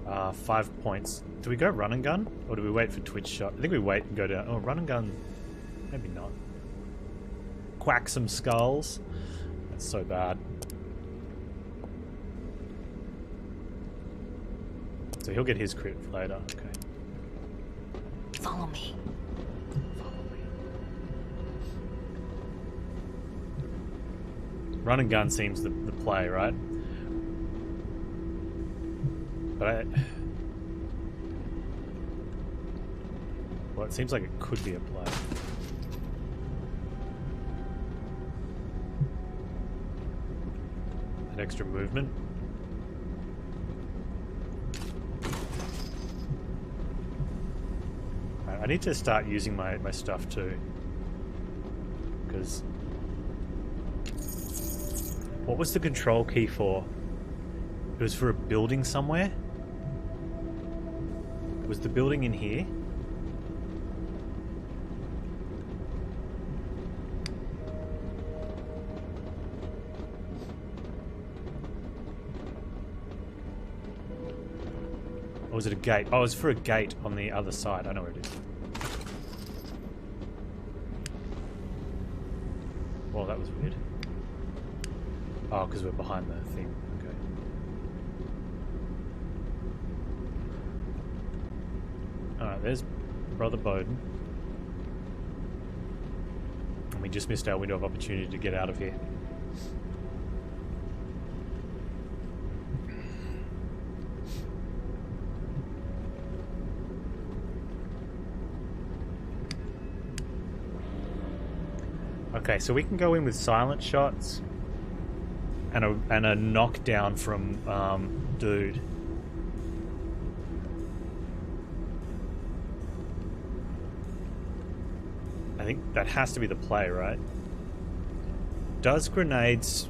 5 points. Do we go run and gun? Or do we wait for twitch shot? I think we wait and go down. Oh, run and gun. Maybe not. Quack some skulls. That's so bad. So he'll get his crit later. Okay. Follow me. Run and gun seems the play, right? But well, it seems like it could be a play. That extra movement. I need to start using my stuff too. Because what was the control key for? It was for a building somewhere? Was the building in here? Or was it a gate? Oh, it was for a gate on the other side. I know where it is. Well, that was weird. Oh, because we're behind the thing. Okay. Alright, there's Brother Bowden. And we just missed our window of opportunity to get out of here. Okay, so we can go in with silent shots and a knockdown from dude. I think that has to be the play, right? Does grenades...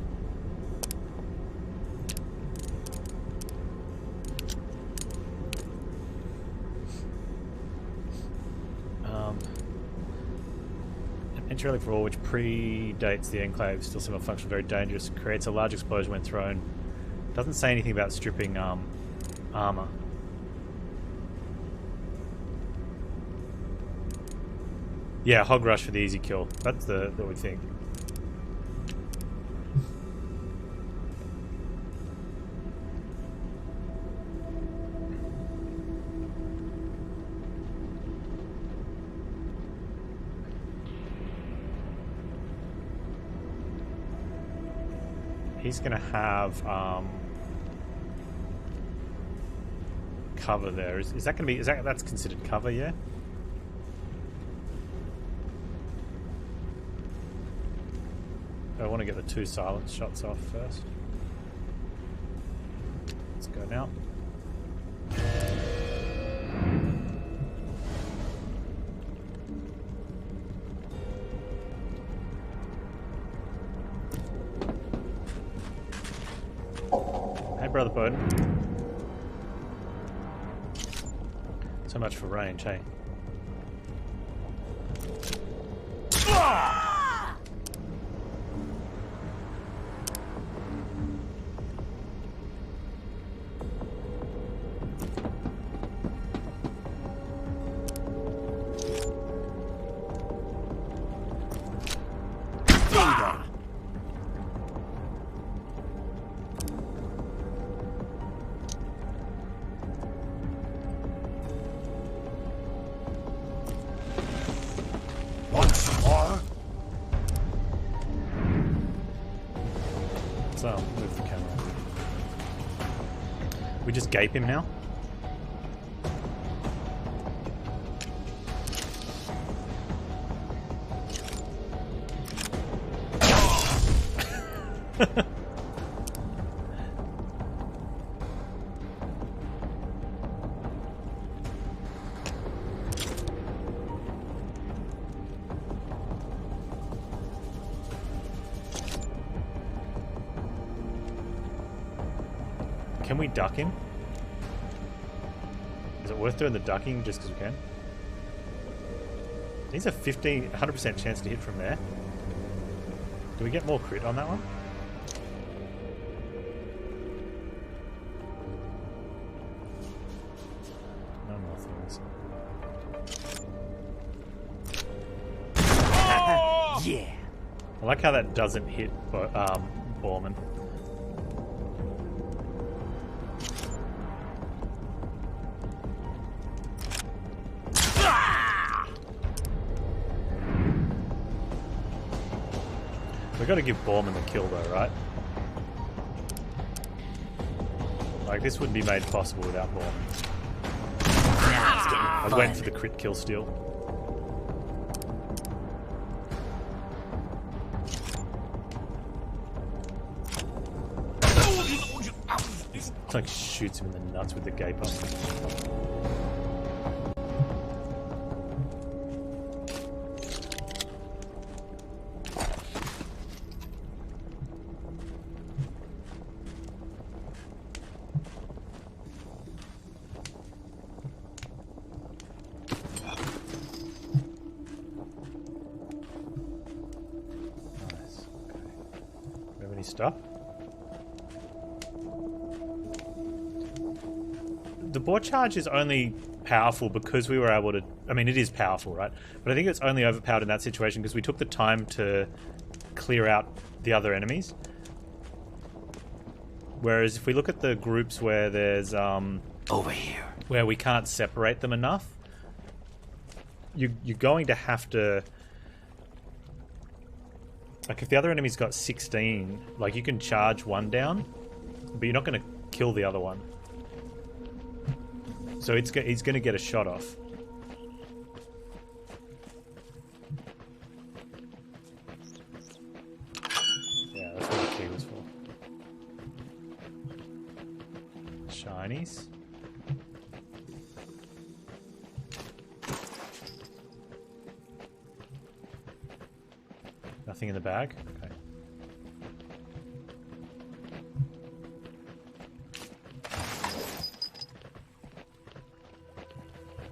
Entirely for all, which predates the Enclave, still similar function, very dangerous. Creates a large explosion when thrown. Doesn't say anything about stripping armor. Yeah, hog rush for the easy kill. That's what we think. He's gonna have cover there. Is that gonna be? That's considered cover? Yeah. I want to get the 2 silence shots off first. Let's go now. Brother Bowden. So much for range, hey? So, move the camera. We just gape him now? Can we duck him? Is it worth doing the ducking just because we can? He's a 100% chance to hit from there. Do we get more crit on that one? Yeah. I like how that doesn't hit Borman. We've got to give Borman the kill though, right? Like, this wouldn't be made possible without Borman. I was waiting for the crit kill still. It's like shoots him in the nuts with the gape up. Stuff. The board charge is only powerful because we were able to... I mean, it is powerful, right? But I think it's only overpowered in that situation because we took the time to clear out the other enemies. Whereas if we look at the groups where there's... over here. Where we can't separate them enough, you're going to have to... Like, if the other enemy's got 16, like, you can charge one down, but you're not going to kill the other one. So he's going to get a shot off. Yeah, that's what the key was for. Shinies. Nothing in the bag? Okay.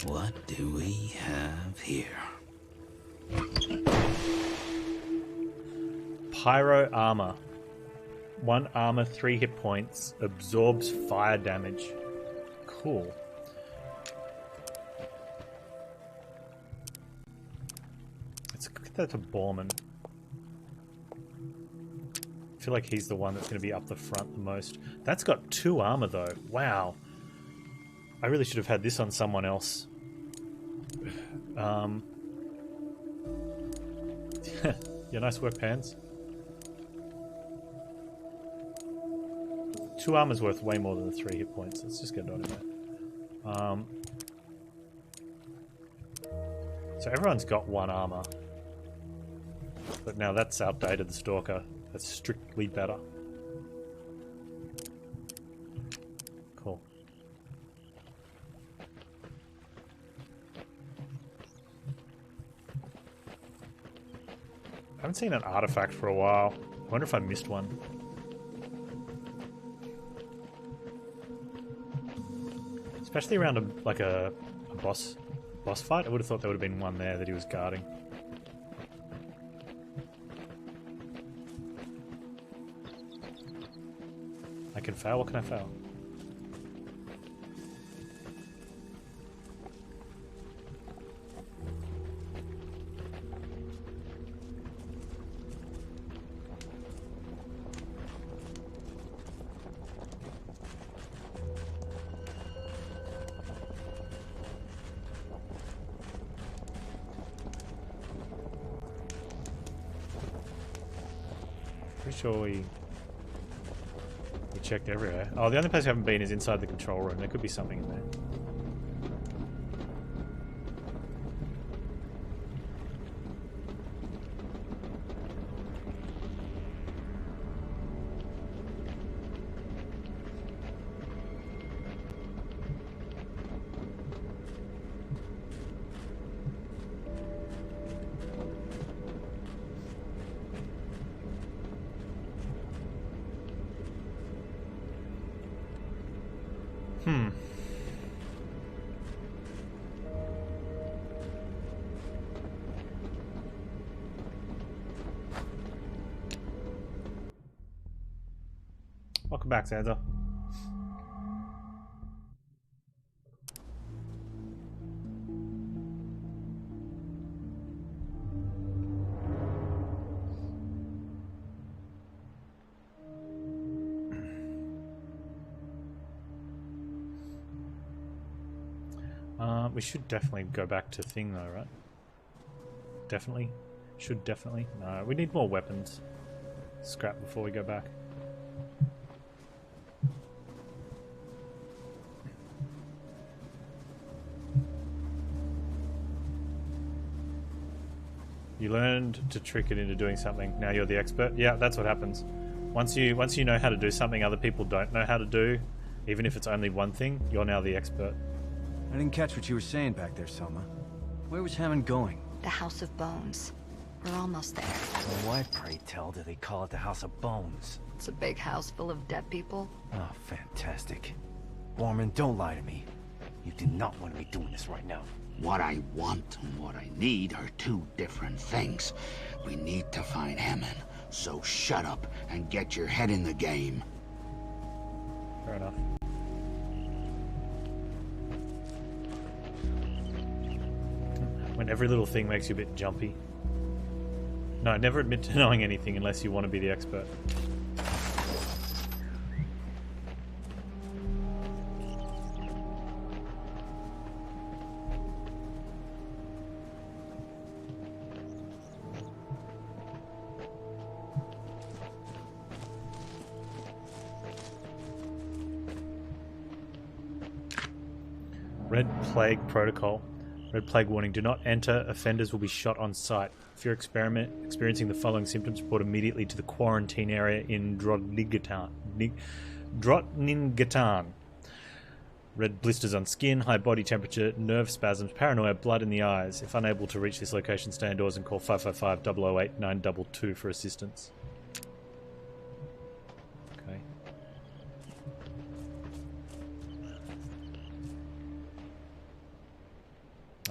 What do we have here? Pyro armor. 1 armor, 3 hit points, absorbs fire damage. Cool. Let's get that to Borman. I feel like he's the one that's going to be up the front the most. That's got 2 armor though. Wow. I really should have had this on someone else. Yeah, nice work, Panz. 2 armor's worth way more than the 3 hit points. Let's just get it on there. So everyone's got 1 armor. But now that's outdated, the Stalker. That's strictly better. Cool. I haven't seen an artifact for a while. I wonder if I missed one. Especially around a boss fight. I would have thought there would have been one there that he was guarding. I can fail? What can I fail? Pretty sure we checked everywhere. Oh, the only place we haven't been is inside the control room. There could be something in there. Welcome back, Santa. We should definitely go back to thing though, right? Definitely. Should definitely. No, we need more weapons. Scrap before we go back. You learned to trick it into doing something. Now you're the expert. Yeah, that's what happens. Once you know how to do something other people don't know how to do, even if it's only one thing, you're now the expert. I didn't catch what you were saying back there, Selma. Where was Hammond going? The House of Bones. We're almost there. Why, pray tell, do they call it the House of Bones? It's a big house full of dead people. Oh, fantastic. Borman, don't lie to me. You do not want to be doing this right now. What I want and what I need are two different things. We need to find Hammond, so shut up and get your head in the game. Fair enough. When every little thing makes you a bit jumpy. No, never admit to knowing anything unless you want to be the expert. Red Plague Protocol. Red Plague warning. Do not enter. Offenders will be shot on sight. If you're experiencing the following symptoms, report immediately to the quarantine area in Drottninggatan. Red blisters on skin, high body temperature, nerve spasms, paranoia, blood in the eyes. If unable to reach this location, stay indoors and call 555-008-922 for assistance. Okay.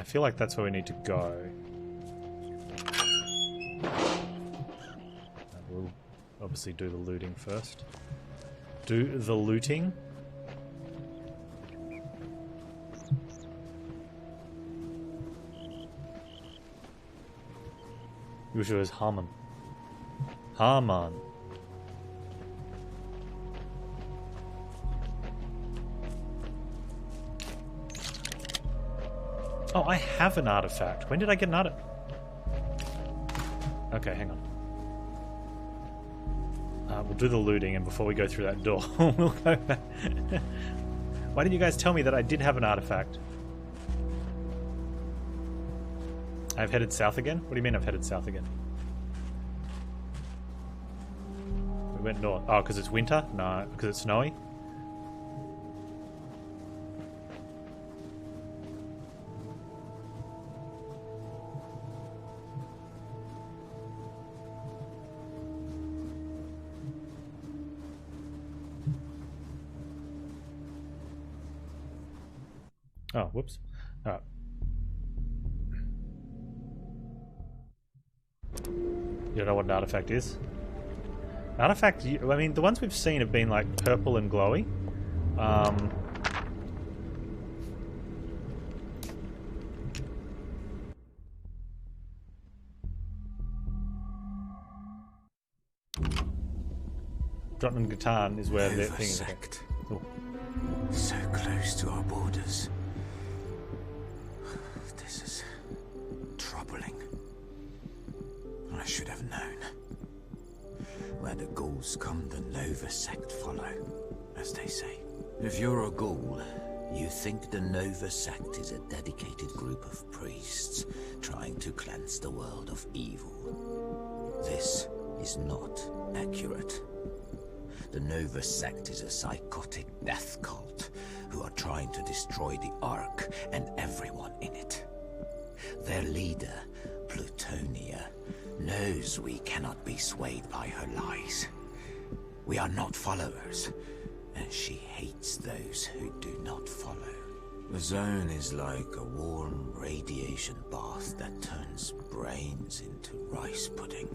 I feel like that's where we need to go. We'll obviously do the looting first. Do the looting. You wish it was Harman. Harman. Oh, I have an artifact. When did I get an artifact? Okay, hang on. We'll do the looting, and before we go through that door, we'll go back. Why didn't you guys tell me that I did have an artifact? I've headed south again? What do you mean I've headed south again? We went north. Oh, because it's winter? No, because it's snowy? Oh, whoops. Alright. You don't know what an artifact is? An artifact, I mean, the ones we've seen have been like purple and glowy. Drottninggatan is where the thing is. Oh. So close to our borders. This is troubling. I should have known. Where the ghouls come, the Nova sect follow, as they say. If you're a ghoul, you think the Nova sect is a dedicated group of priests trying to cleanse the world of evil. This is not accurate. The Nova sect is a psychotic death cult who are trying to destroy the Ark and everyone in it. Their leader, Plutonia, knows we cannot be swayed by her lies. We are not followers, and she hates those who do not follow. The zone is like a warm radiation bath that turns brains into rice pudding.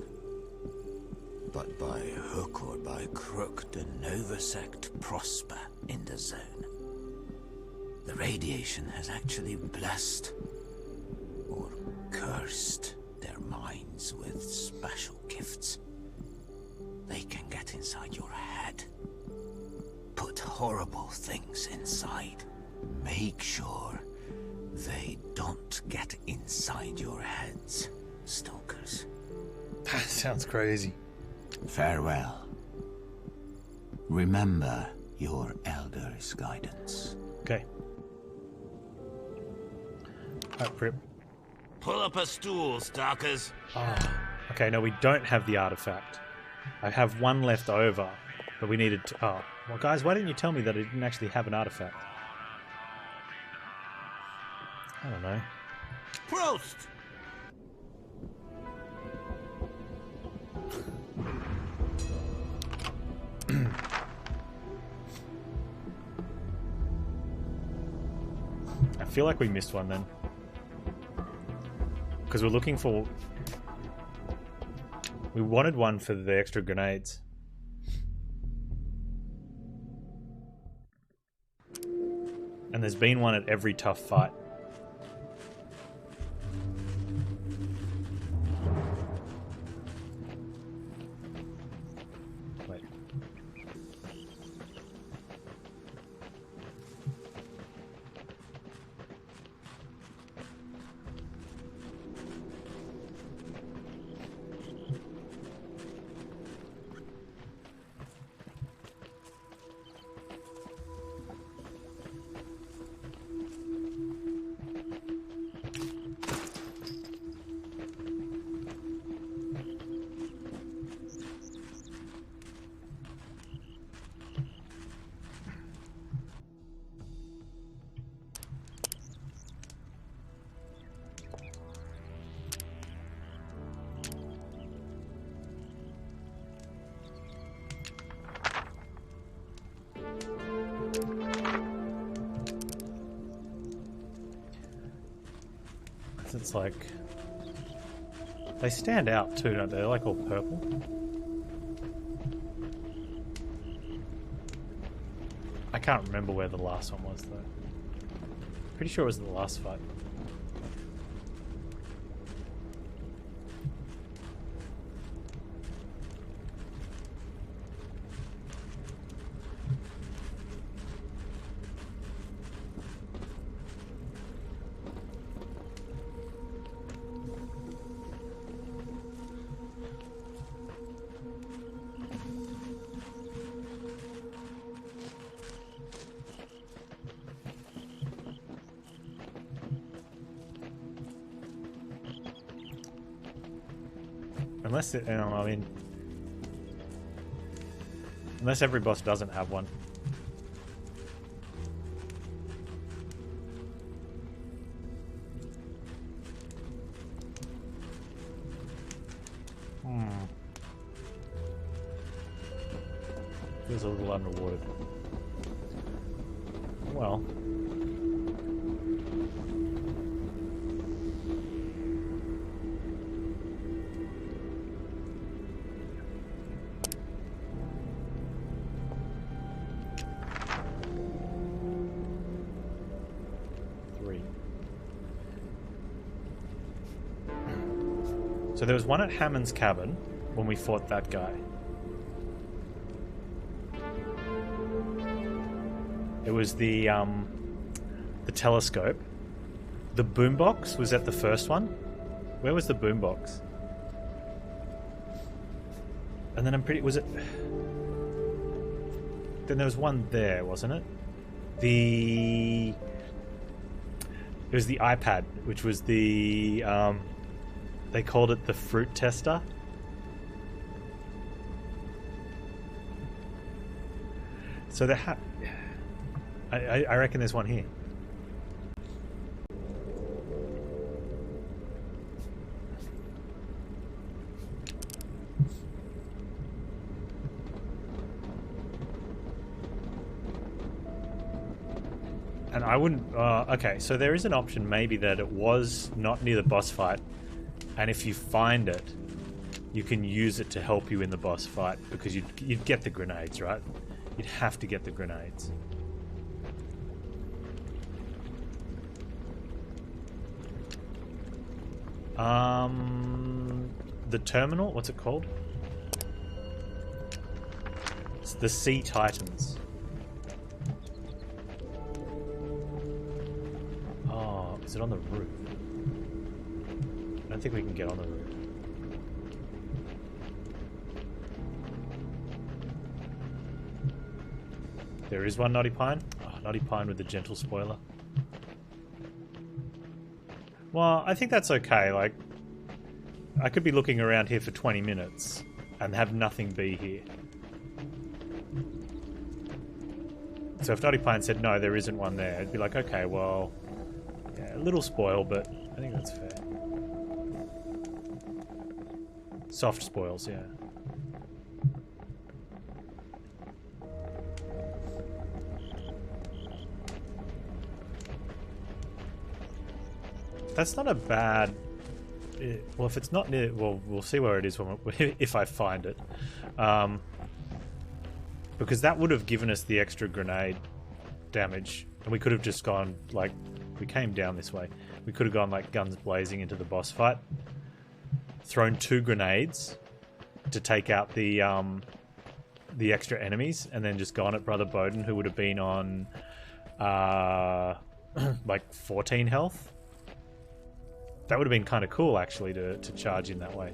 But by hook or by crook, the Nova sect prosper in the zone. The radiation has actually blessed or cursed their minds with special gifts. They can get inside your head, put horrible things inside. Make sure they don't get inside your heads, stalkers. That sounds crazy. Farewell. Remember your elder's guidance. Okay. Alright, Prip. Pull up a stool, stalkers. Oh, okay, no, we don't have the artifact. I have one left over, but we needed to... Oh, well, guys, why didn't you tell me that it didn't actually have an artifact? I don't know. Prost! I feel like we missed one then. Because we're looking for... We wanted one for the extra grenades. And there's been one at every tough fight. Wait. It's like... They stand out too, don't they? They're like all purple. I can't remember where the last one was though. Pretty sure it was the last fight. Unless it, I mean, unless every boss doesn't have one. Feels a little underwater. Well. So there was one at Hammond's cabin when we fought that guy. It was the telescope. The boombox was at the first one. Where was the boombox? And then I'm pretty... Was it... Then there was one there, wasn't it? It was the iPad, which was the... They called it the fruit tester. So they have... I reckon there's one here. And I wouldn't... okay, so there is an option maybe that it was not near the boss fight. And if you find it, you can use it to help you in the boss fight, because you'd get the grenades, right? You'd have to get the grenades. The terminal, what's it called? It's the Sea Titans. Oh, Is it on the roof? I don't think we can get on the roof. There is one Naughty Pine. Oh, Naughty Pine with the gentle spoiler. Well, I think that's okay. Like, I could be looking around here for 20 minutes and have nothing be here. So if Naughty Pine said, no, there isn't one there, I'd be like, okay, well, yeah, a little spoil, but I think that's fair. Soft spoils, yeah. That's not a bad... Well, if it's not near... Well, we'll see where it is when if I find it. Because that would have given us the extra grenade damage. And we could have just gone, like... We came down this way. We could have gone, like, guns blazing into the boss fight. Thrown 2 grenades to take out the extra enemies. And then just gone at Brother Bowden, who would have been on... like, 14 health. That would have been kind of cool, actually, to charge in that way.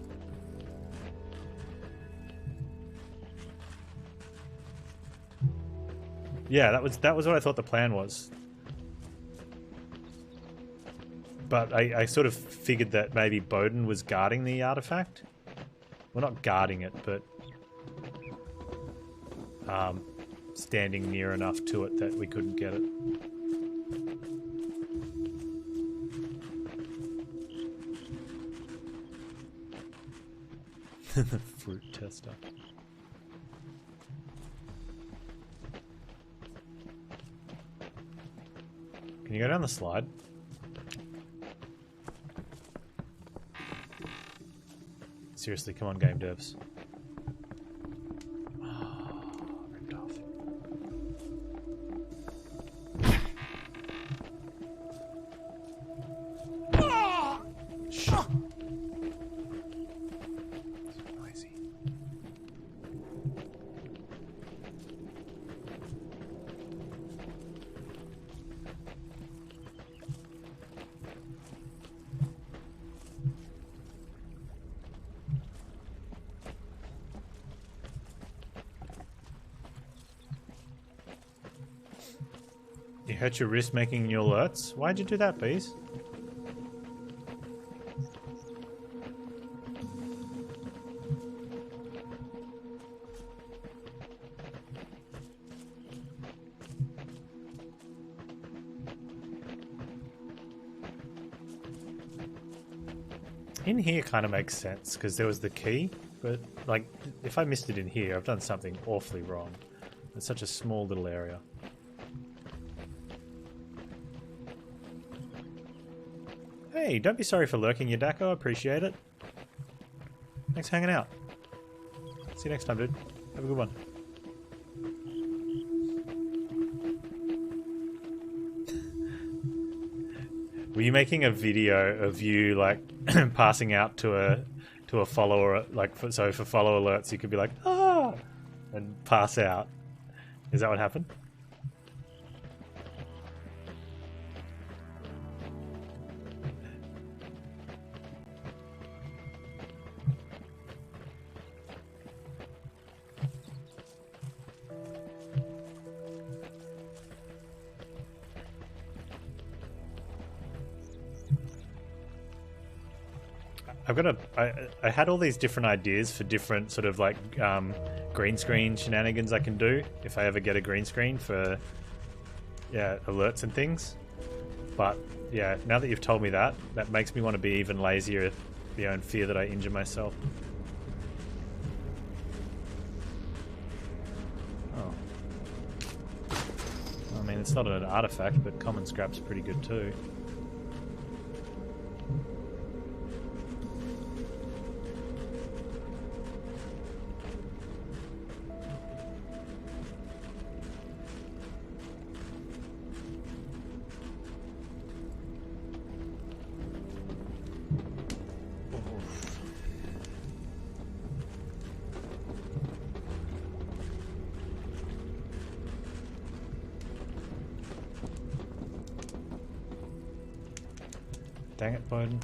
Yeah, that was what I thought the plan was. But I sort of figured that maybe Bowden was guarding the artifact. Well, not guarding it, but standing near enough to it that we couldn't get it. The fruit tester. Can you go down the slide? Seriously, come on, game devs. Oh, ripped off. Shh. You hurt your wrist making your alerts? Why'd you do that, Bees? In here kind of makes sense, because there was the key, but, like, if I missed it in here, I've done something awfully wrong. It's such a small little area. Hey, don't be sorry for lurking, Yadako. I appreciate it. Thanks for hanging out. See you next time, dude. Have a good one. Were you making a video of you, like, passing out to a follower, like, so for follow alerts you could be like, ah, and pass out? Is that what happened? I had all these different ideas for different sort of like green screen shenanigans I can do if I ever get a green screen for alerts and things. But yeah, now that you've told me that makes me want to be even lazier, in fear that I injure myself. Oh. I mean, it's not an artifact, but common scrap's pretty good too. Dang it, Bowden.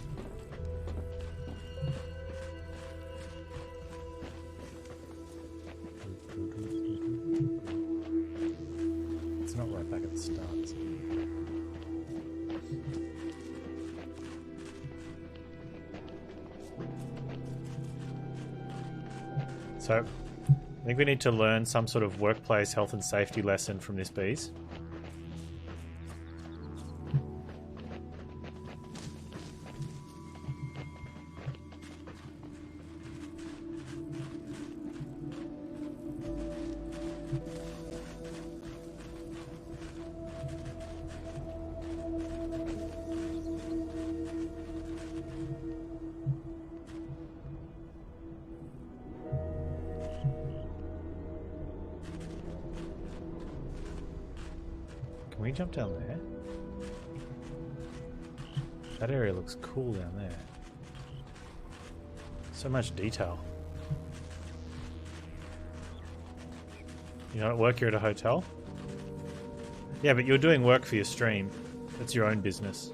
It's not right back at the start. Is it? So, I think we need to learn some sort of workplace health and safety lesson from this bees. Can we jump down there? That area looks cool down there. So much detail. You know, at work you're at a hotel? Yeah, but you're doing work for your stream. That's your own business.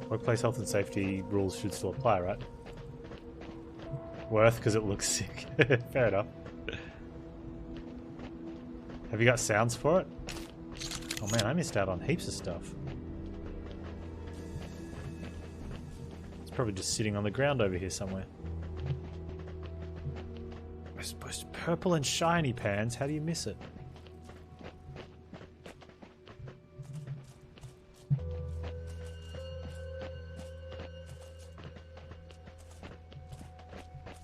Workplace health and safety rules should still apply, right? Worth because it looks sick. Fair enough. Have you got sounds for it? Oh man, I missed out on heaps of stuff. It's probably just sitting on the ground over here somewhere. I suppose purple and shiny, Panz. How do you miss it?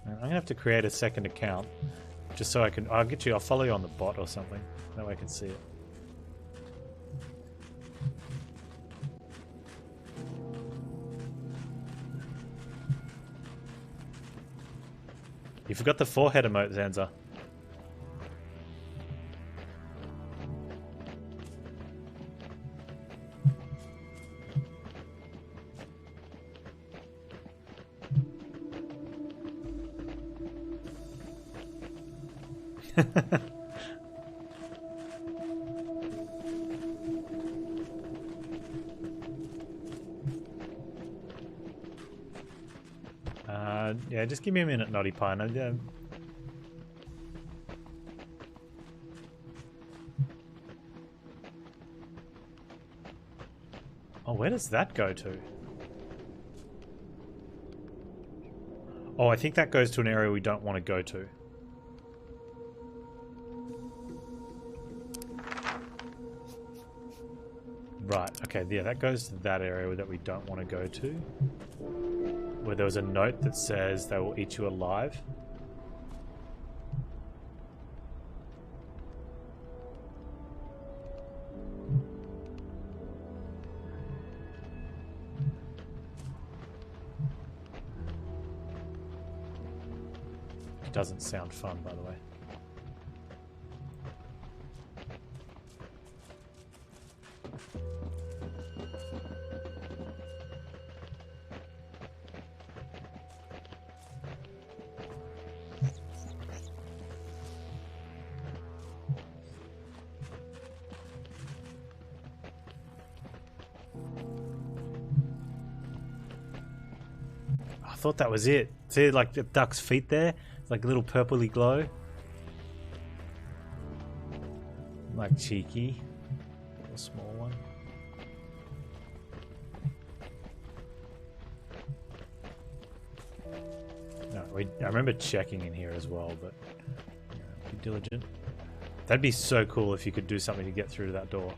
I'm gonna have to create a second account just so I can. I'll follow you on the bot or something. That way I can see it. You forgot the forehead emote, Zanza. Yeah, just give me a minute, Naughty Pine. Oh, where does that go to? Oh, I think that goes to an area we don't want to go to. Right, okay, yeah, that goes to that area that we don't want to go to. Where there was a note that says they will eat you alive. It doesn't sound fun, by the way. I thought that was it. See, like the duck's feet there? It's like a little purpley glow. Like cheeky. A small one. No, I remember checking in here as well, but be diligent. That'd be so cool if you could do something to get through to that door.